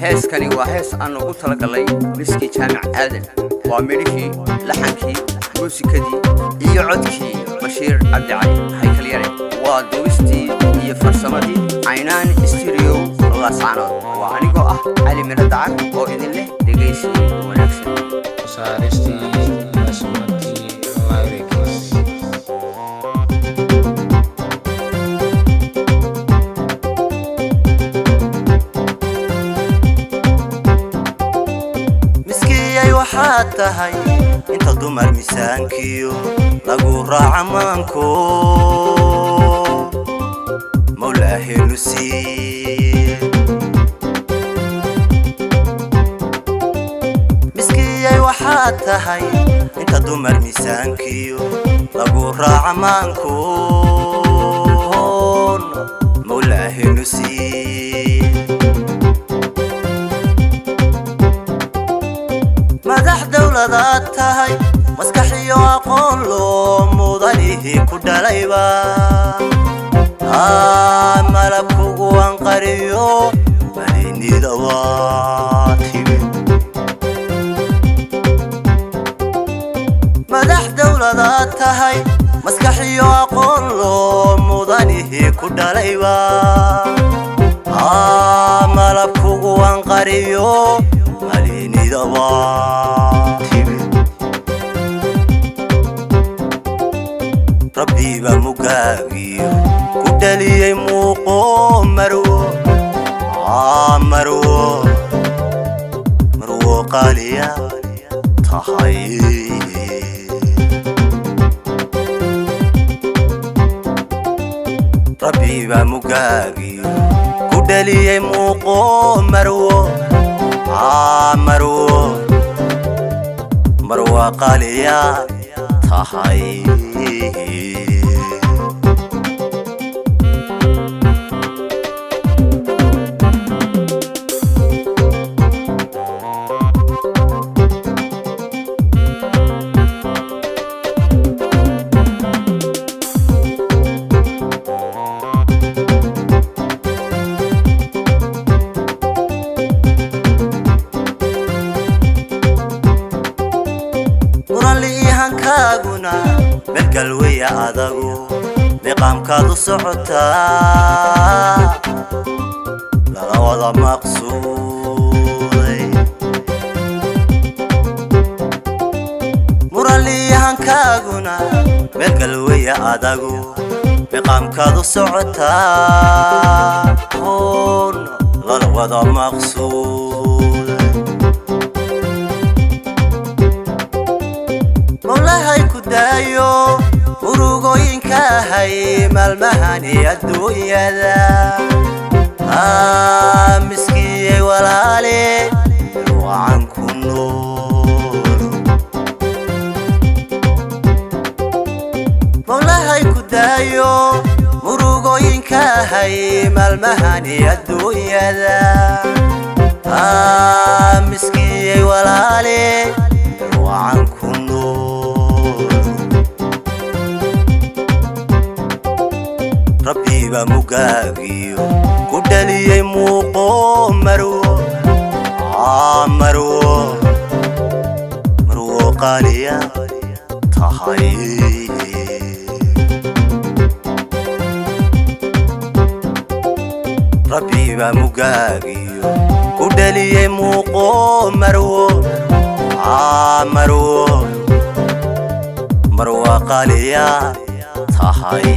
heeskani waa hees aan ugu talagalay miski jaamac aadan waa midhihii laxankii muusikadii iyo codkii Bashiir Cabdi Cali haykal yare waa duubistii iyo farsamadii Aynaan Studio Laascaanood waa anigoo ah Ali Mira Dacar oo idin leh dhegeysi wanaagsan tahay inta dumar miisaankiyo lagu raaca maanko mawlaahi lusi miskiyay waxa tahay inta dumar miisaankiyo lagu raaca maanko mawlaahi lusi madax dawladaad tahay maskaxiyo aqoon loo mudanihi ku dhalayba malabkugu anqariyo malinida waa timid madax dawladaad tahay maskaxiyo aqoon loo mudanihi ku dhalayba malabkugu anqariyo malinida waa timid rabbiba mugaagiyo ku dhaliyay muuqo marwo qaaliya tahay rabbiba mugaagiyo ku dhaliyay muuqo marwo qaaliya tahay kaaguna galweya adagu niqaamkaadu socotaa laga wada maqsuuday muraliyahan kaaguna galweya adagu niqaamkaadu socotaa laga wada maqsuuday mawlahay ku daayo urugooyinka hay maalmahani adduunyada miskiyay walaale waan ku nool mawlahay ku daayo urugooyinka hay maalmahani adduunyada miskiyay walaale waan ku rabbiba mugaagiyo ku dhaliyay muuqo marwo qaaliya tahay rabbiba mugaagiyo ku dhaliyay muuqo marwo qaaliya tahay